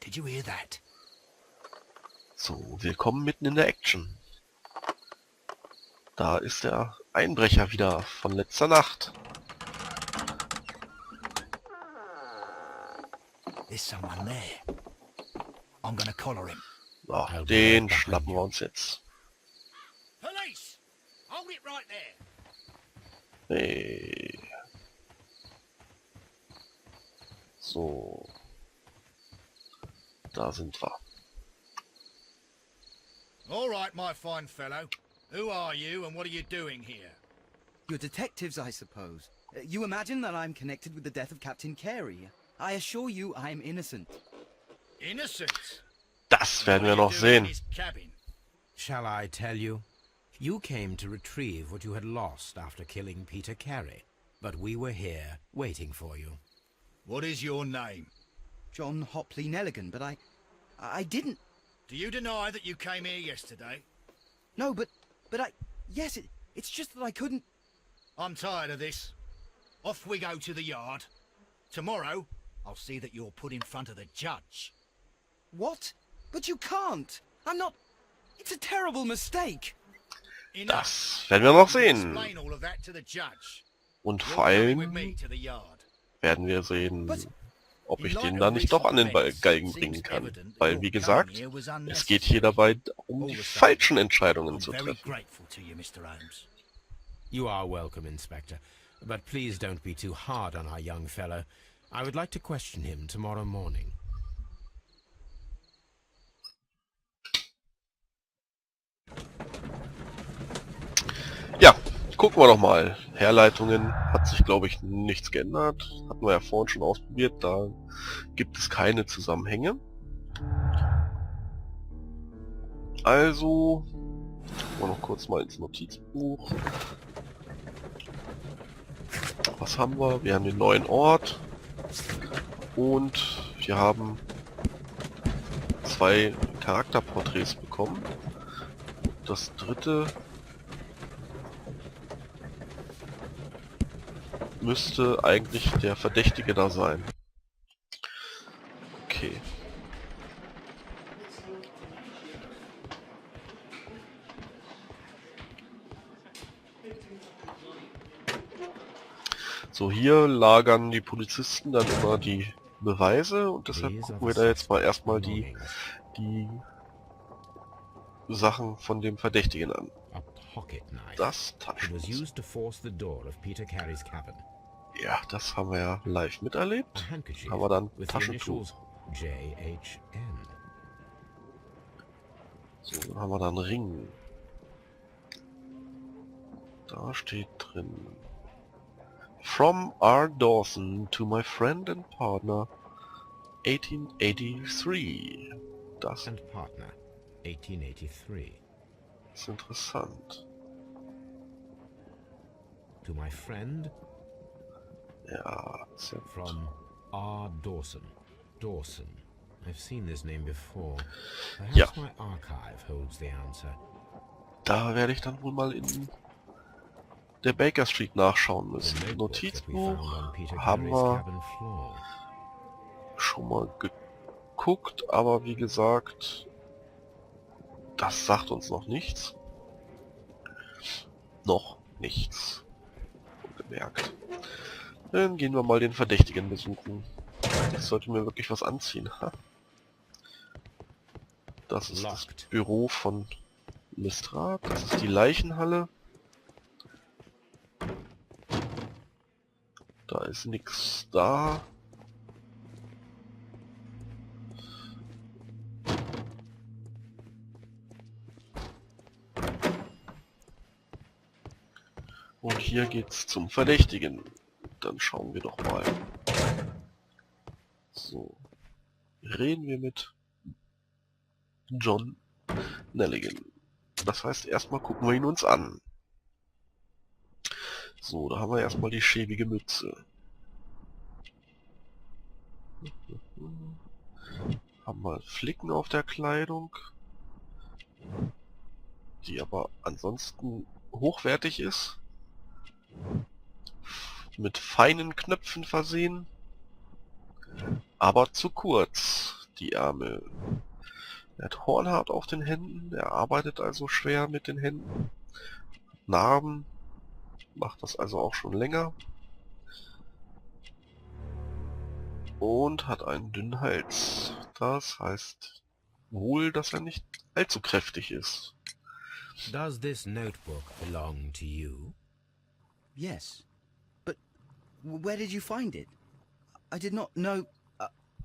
Did you hear that? So, willkommen mitten in der Action. Da ist der Einbrecher wieder von letzter Nacht. There's someone there. I'm gonna collar him. So, den schnappen wir uns jetzt. Police! Hold it right there. Hey. So. Da sind wir. All right, my fine fellow. Who are you and what are you doing here? You're detectives, I suppose. You imagine that I'm connected with the death of Captain Carey. I assure you I'm innocent. Innocent? Das werden wir noch sehen. Shall I tell you? You came to retrieve what you had lost after killing Peter Carey, but we were here waiting for you. What is your name? John Hopley Nelligan, but I didn't... Do you deny that you came here yesterday? No, but yes, it's just that I couldn't... I'm tired of this. Off we go to the yard. Tomorrow, I'll see that you're put in front of the judge. What? But you can't. I'm not... It's a terrible mistake. Das werden wir noch sehen. Explain all of that to the judge. Und You're vor coming with allem me to the yard. werden wir sehen, But ob ich den da nicht doch an den Galgen bringen kann. Weil, wie gesagt, es geht hier dabei um die falschen Entscheidungen I'm zu very treffen. grateful to you, Mr. Holmes. You are welcome, Inspector, but please don't be too hard on our young fellow. I would like to question him tomorrow morning. Ja, gucken wir doch mal. Herleitungen hat sich, glaube ich, nichts geändert. Hatten wir ja vorhin schon ausprobiert. Da gibt es keine Zusammenhänge. Also, gucken wir noch kurz mal ins Notizbuch. Was haben wir? Wir haben den neuen Ort. Und wir haben 2 Charakterporträts bekommen. Das dritte müsste eigentlich der Verdächtige da sein. Okay. So, hier lagern die Polizisten dann immer die Beweise und deshalb gucken wir da jetzt mal erstmal die Sachen von dem Verdächtigen an. A pocket knife. Das It was Taschenmesser. used to force the door of Peter Carey's cabin. Ja, das haben wir ja live miterlebt. A handkerchief Aber dann with the Taschentuch. initials JHN. So, dann haben wir da einen Ring. Da steht drin: From R. Dawson to my friend and partner, 1883. Das And partner, 1883. ist interessant. To my friend Ja, Z. from R. Dawson. Dawson. I've seen this name before. Ja. Perhaps my archive holds the answer. Da werde ich dann wohl mal in der Baker Street nachschauen The müssen. notebook that we Notizbuch found on Peter haben Carey's wir cabin floor. schon mal geguckt, aber wie gesagt, das sagt uns noch nichts. Noch nichts. Gemerkt. Dann gehen wir mal den Verdächtigen besuchen. Ich sollte mir wirklich was anziehen. Ha? Das ist das Büro von Lestrade. Das ist die Leichenhalle. Da ist nichts da. Und hier geht's zum Verdächtigen. Dann schauen wir doch mal. So. Reden wir mit John Nelligan. Das heißt, erstmal gucken wir ihn uns an. So, da haben wir erstmal die schäbige Mütze. Haben wir Flicken auf der Kleidung, die aber ansonsten hochwertig ist. Mit feinen Knöpfen versehen, aber zu kurz. die Ärmel. Er hat Hornhaut auf den Händen, er arbeitet also schwer mit den Händen. Narben, macht das also auch schon länger. Und hat einen dünnen Hals. Das heißt wohl, dass er nicht allzu kräftig ist. Does this notebook belong to you? Yes. But where did you find it? I did not know...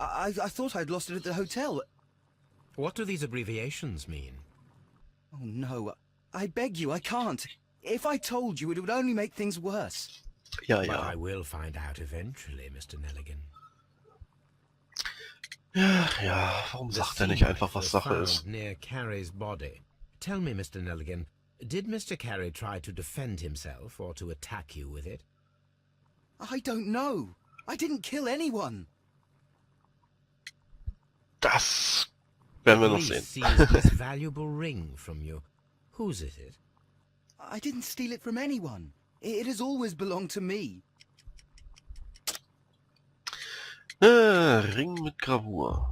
I thought I'd lost it at the hotel. What do these abbreviations mean? Oh no, I beg you, I can't. If I told you, it would only make things worse. Ja, But ja. I will find out eventually, Mr. Nelligan. Ja, ja, warum The sagt er nicht sea einfach, knife was was Sache ist? found near Carey's body. Tell me, Mr. Nelligan, did Mr. Carey try to defend himself or to attack you with it? I don't know. I didn't kill anyone. Das werden wir noch Police sehen. seized this valuable ring from you. Whose is it? I didn't steal it from anyone. It has always belonged to me. Ring mit Gravur.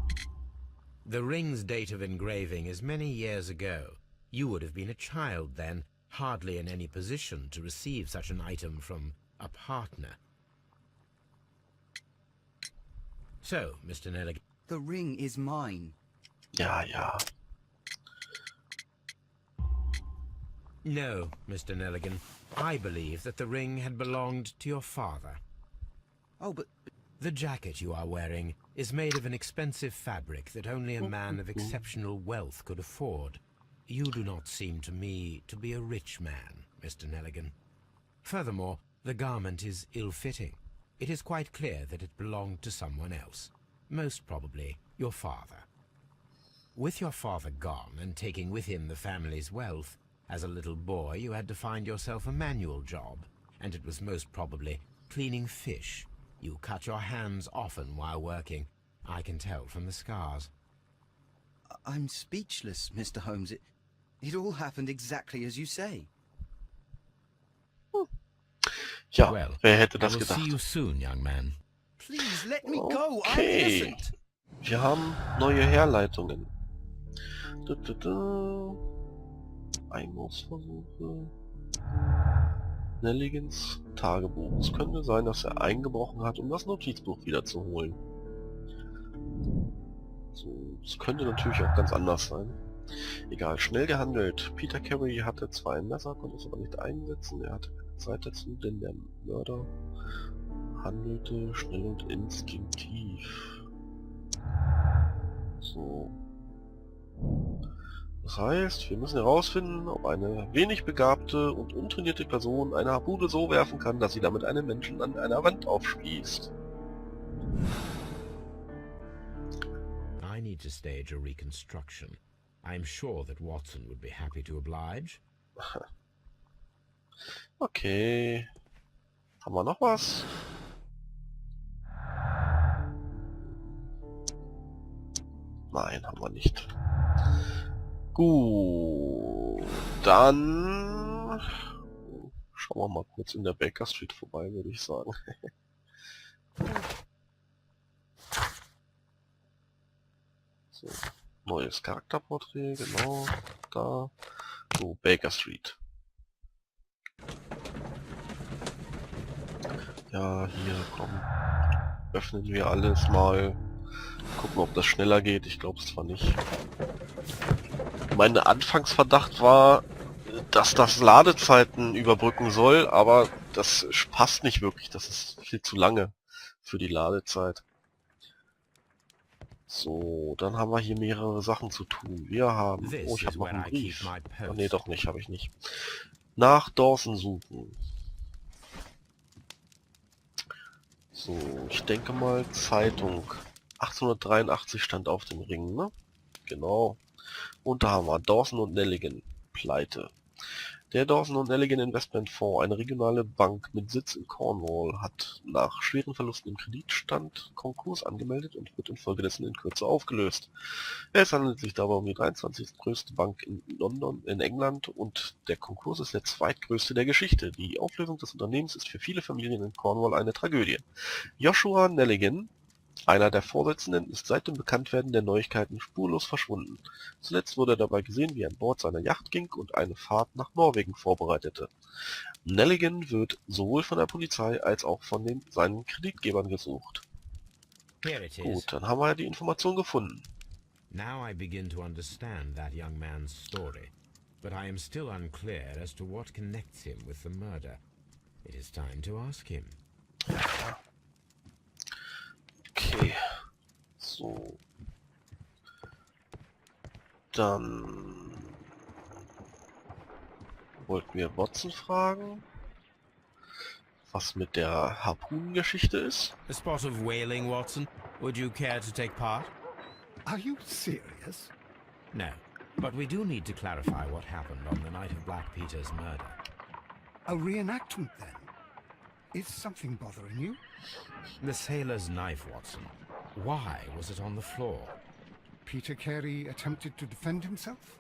The ring's date of engraving is many years ago. You would have been a child then, hardly in any position to receive such an item from a partner. So, Mr. Nelligan, The ring is mine. Ja, ja. no, Mr. Nelligan. I believe that the ring had belonged to your father. Oh, but The jacket you are wearing is made of an expensive fabric that only a man of exceptional wealth could afford. You do not seem to me to be a rich man, Mr. Nelligan. Furthermore, the garment is ill-fitting. It is quite clear that it belonged to someone else, most probably your father. With your father gone and taking with him the family's wealth, as a little boy you had to find yourself a manual job, and it was most probably cleaning fish. You cut your hands often while working. I can tell from the scars. I'm speechless, Mr. Holmes. It all happened exactly as you say. Ja, Well, wer hätte I das will see you gedacht? soon, young man. Please let me go. I'm Okay. innocent. Wir haben neue Herleitungen. Einbruchsversuche. Nelligans Tagebuch. Es könnte sein, dass er eingebrochen hat, um das Notizbuch wiederzuholen. So, es könnte natürlich auch ganz anders sein. Egal, schnell gehandelt. Peter Carey hatte zwar ein Messer, konnte es aber nicht einsetzen. Er hatte keine Zeit dazu, denn der Mörder handelte schnell und instinktiv. So. Das heißt, wir müssen herausfinden, ob eine wenig begabte und untrainierte Person eine Harpune so werfen kann, dass sie damit einen Menschen an einer Wand aufspießt. I need to stage a reconstruction. I'm sure that Watson would be happy to oblige. Okay. Haben wir noch was? Nein, haben wir nicht. Gut, dann schauen wir mal kurz in der Baker Street vorbei, würde ich sagen. So, neues Charakterporträt, genau, da. So, Baker Street. Ja, hier, komm. Öffnen wir alles mal. Gucken, ob das schneller geht. Ich glaube es zwar nicht. Mein Anfangsverdacht war, dass das Ladezeiten überbrücken soll, aber das passt nicht wirklich. Das ist viel zu lange für die Ladezeit. So, dann haben wir hier mehrere Sachen zu tun. Wir haben... Oh, ich habe noch einen Brief. Oh, nee, doch nicht, habe ich nicht. Nach Dawson suchen. So, ich denke mal Zeitung. 1883 stand auf dem Ring, ne? Genau. Und da haben wir Dawson und Nelligan. Pleite. Der Dawson und Nelligan Investmentfonds, eine regionale Bank mit Sitz in Cornwall, hat nach schweren Verlusten im Kreditstand Konkurs angemeldet und wird infolgedessen in Kürze aufgelöst. Es handelt sich dabei um die 23. größte Bank in London, in England, und der Konkurs ist der zweitgrößte der Geschichte. Die Auflösung des Unternehmens ist für viele Familien in Cornwall eine Tragödie. Joshua Nelligan Einer der Vorsitzenden ist seit dem Bekanntwerden der Neuigkeiten spurlos verschwunden. Zuletzt wurde er dabei gesehen, wie er an Bord seiner Yacht ging und eine Fahrt nach Norwegen vorbereitete. Nelligan wird sowohl von der Polizei als auch von seinen Kreditgebern gesucht. Here it is. Gut, dann haben wir die Information gefunden. Now I begin to understand that young man's story, but I am still unclear as to what connects him with the murder. It is time to ask him. Okay. So. Dann wollten wir Watson fragen, was mit der Harpunengeschichte ist. A spot of whaling, Watson. Would you care to take part? Are you serious? No, but we do need to clarify what happened on the night of Black Peter's murder. A reenactment, then? Is something bothering you? The sailor's knife, Watson. Why was it on the floor? Peter Carey attempted to defend himself?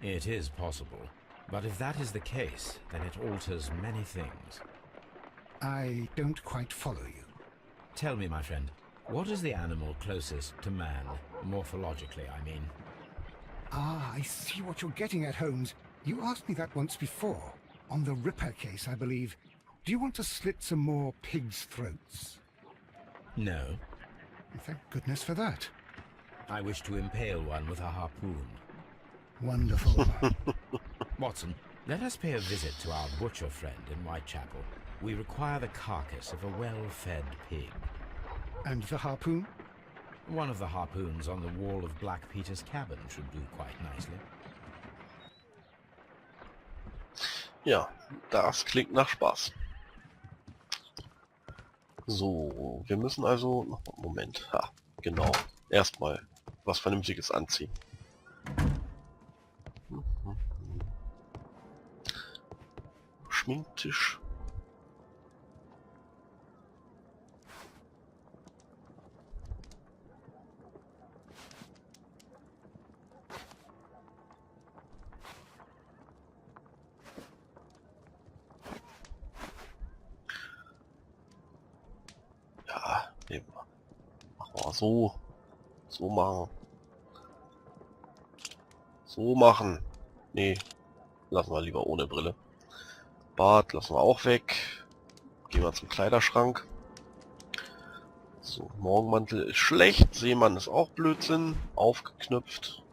It is possible, but if that is the case, then it alters many things. I don't quite follow you. Tell me, my friend, what is the animal closest to man, morphologically, I mean? Ah, I see what you're getting at, Holmes. You asked me that once before. On the Ripper case, I believe. Do you want to slit some more pigs' throats? No. Thank goodness for that. I wish to impale one with a harpoon. Wonderful. Watson, let us pay a visit to our butcher friend in Whitechapel. We require the carcass of a well-fed pig. And the harpoon? One of the harpoons on the wall of Black Peter's cabin should do quite nicely. Ja, das klingt nach Spaß. So, wir müssen also... Moment, ja, genau. Erstmal was Vernünftiges anziehen. Schminktisch. Ja, nehmen wir. Machen wir so. So machen. So machen. Nee, lassen wir lieber ohne Brille. Bart lassen wir auch weg. Gehen wir zum Kleiderschrank. So, Morgenmantel ist schlecht. Seemann ist auch Blödsinn. Aufgeknüpft.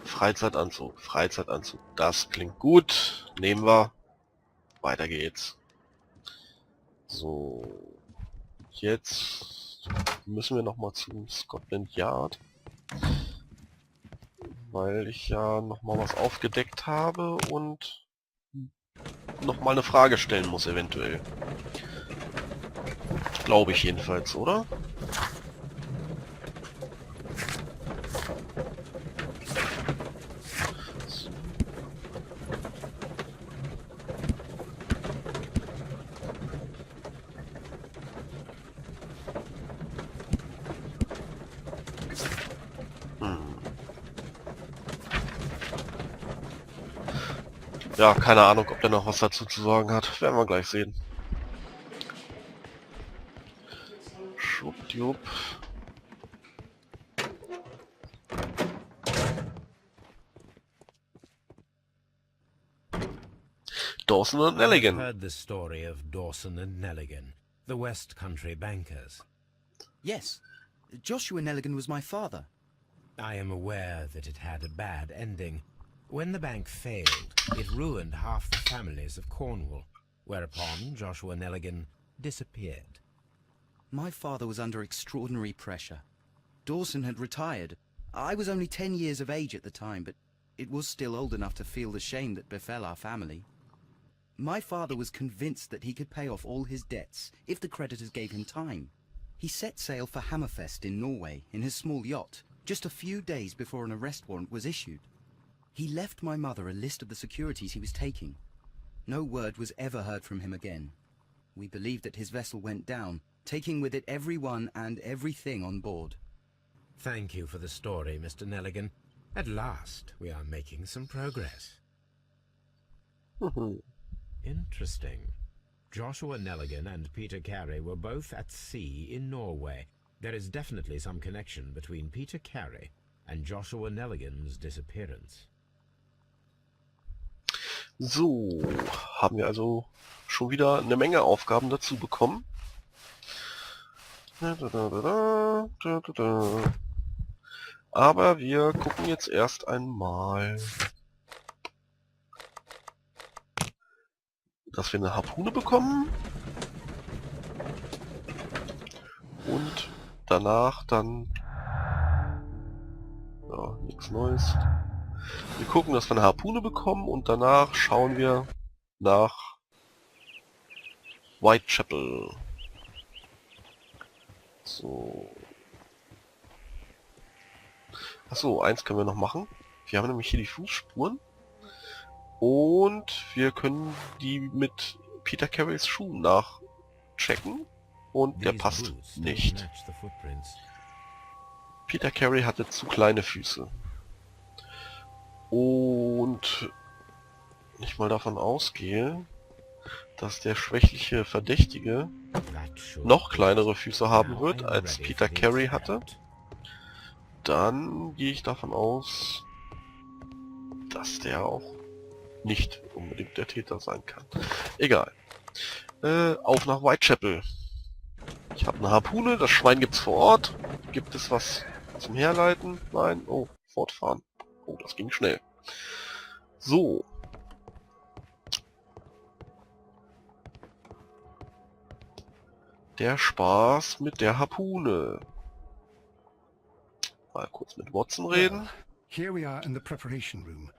Freizeitanzug. Freizeitanzug. Das klingt gut. Nehmen wir. Weiter geht's. So. Jetzt müssen wir nochmal zum Scotland Yard. Weil ich ja nochmal was aufgedeckt habe und nochmal eine Frage stellen muss eventuell. Glaube ich jedenfalls, oder? So. Ja, keine Ahnung, ob der noch was dazu zu sagen hat. Werden wir gleich sehen. Schwuppdiwupp. Dawson und I've Nelligan. heard the story of Dawson and Nelligan, the West Country bankers. Yes, Joshua Nelligan was my father. I am aware that it had a bad ending. When the bank failed, it ruined half the families of Cornwall, whereupon Joshua Nelligan disappeared. My father was under extraordinary pressure. Dawson had retired. I was only 10 years of age at the time, but it was still old enough to feel the shame that befell our family. My father was convinced that he could pay off all his debts if the creditors gave him time. He set sail for Hammerfest in Norway in his small yacht, just a few days before an arrest warrant was issued. He left my mother a list of the securities he was taking. No word was ever heard from him again. We believe that his vessel went down, taking with it everyone and everything on board. Thank you for the story, Mr. Nelligan. At last, we are making some progress. Interesting. Joshua Nelligan and Peter Carey were both at sea in Norway There is definitely some connection between Peter Carey and Joshua Nelligan's disappearance. So, haben wir also schon wieder eine Menge Aufgaben dazu bekommen. Aber wir gucken jetzt erst einmal, dass wir eine Harpune bekommen. Und danach dann... Ja, nichts Neues. Wir gucken, dass wir eine Harpune bekommen und danach schauen wir nach Whitechapel. So. Achso, eins können wir noch machen. Wir haben nämlich hier die Fußspuren. Und wir können die mit Peter Careys Schuhen nachchecken. Und der passt nicht. Peter Carey hatte zu kleine Füße. Und ich mal davon ausgehe, dass der schwächliche Verdächtige noch kleinere Füße haben wird, als Peter Carey hatte. Dann gehe ich davon aus, dass der auch nicht unbedingt der Täter sein kann. Egal. Auf nach Whitechapel. Ich habe eine Harpune, das Schwein gibt's vor Ort. Gibt es was zum Herleiten? Nein. Oh, fortfahren. Oh, das ging schnell. So. Der Spaß mit der Harpune. Mal kurz mit Watson reden. Well, here we are in the preparation room.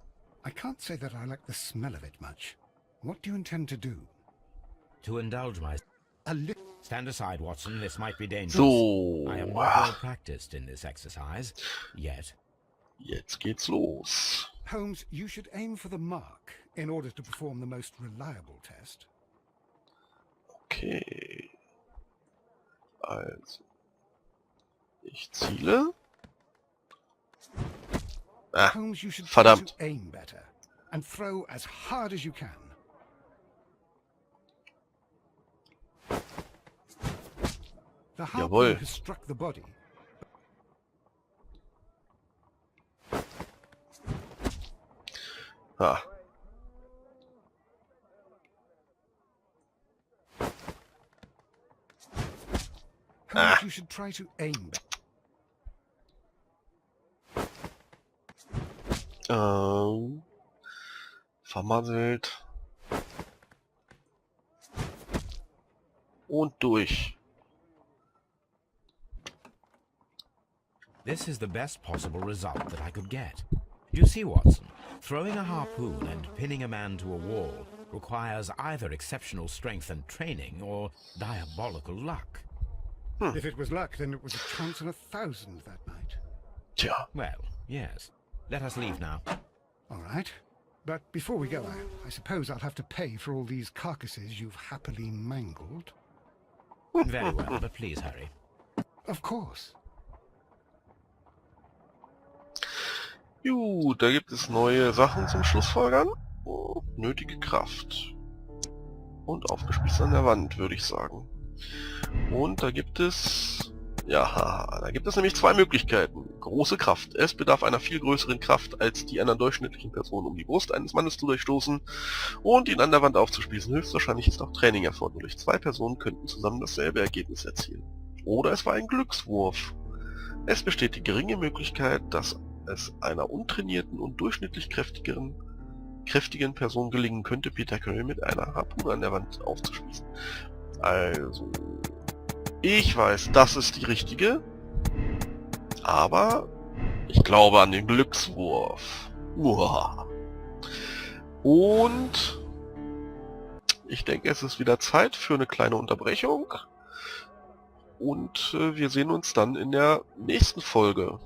I can't say that I like the smell of it much. What do you intend to do? To indulge my... A little... Stand aside, Watson. This might be dangerous. So. I am not well practiced in this exercise, yet. Jetzt geht's los. Holmes, you should aim for the mark in order to perform the most reliable test. Okay. Also. Ich ziele. Ah, Holmes, you should try verdammt. to aim better and throw as hard as you can. The harpoon Jawohl. has struck the body. Ah. Holmes, you should try to aim better. Vermasselt. Und durch. This is the best possible result that I could get. You see, Watson, throwing a harpoon and pinning a man to a wall requires either exceptional strength and training or diabolical luck. If it was luck, then it was a chance in 1,000 that night. Tja. Well, yes. Let us leave now. All right. But before we go, I suppose I'll have to pay for all these carcasses you've happily mangled. Very well, but please hurry. Of course. Gut, da gibt es neue Sachen zum Schlussfolgern. Oh, nötige Kraft. Und aufgespießt an der Wand, würde ich sagen. Und da gibt es... Ja, da gibt es nämlich zwei Möglichkeiten. Große Kraft. Es bedarf einer viel größeren Kraft, als die einer durchschnittlichen Person, um die Brust eines Mannes zu durchstoßen und ihn an der Wand aufzuspießen. Höchstwahrscheinlich ist auch Training erforderlich. Zwei Personen könnten zusammen dasselbe Ergebnis erzielen. Oder es war ein Glückswurf. Es besteht die geringe Möglichkeit, dass es einer untrainierten und durchschnittlich kräftigen Person gelingen könnte, Peter Carey mit einer Harpune an der Wand aufzuspießen. Also... Ich weiß, das ist die richtige, aber ich glaube an den Glückswurf. Uah. Und ich denke, es ist wieder Zeit für eine kleine Unterbrechung und wir sehen uns dann in der nächsten Folge.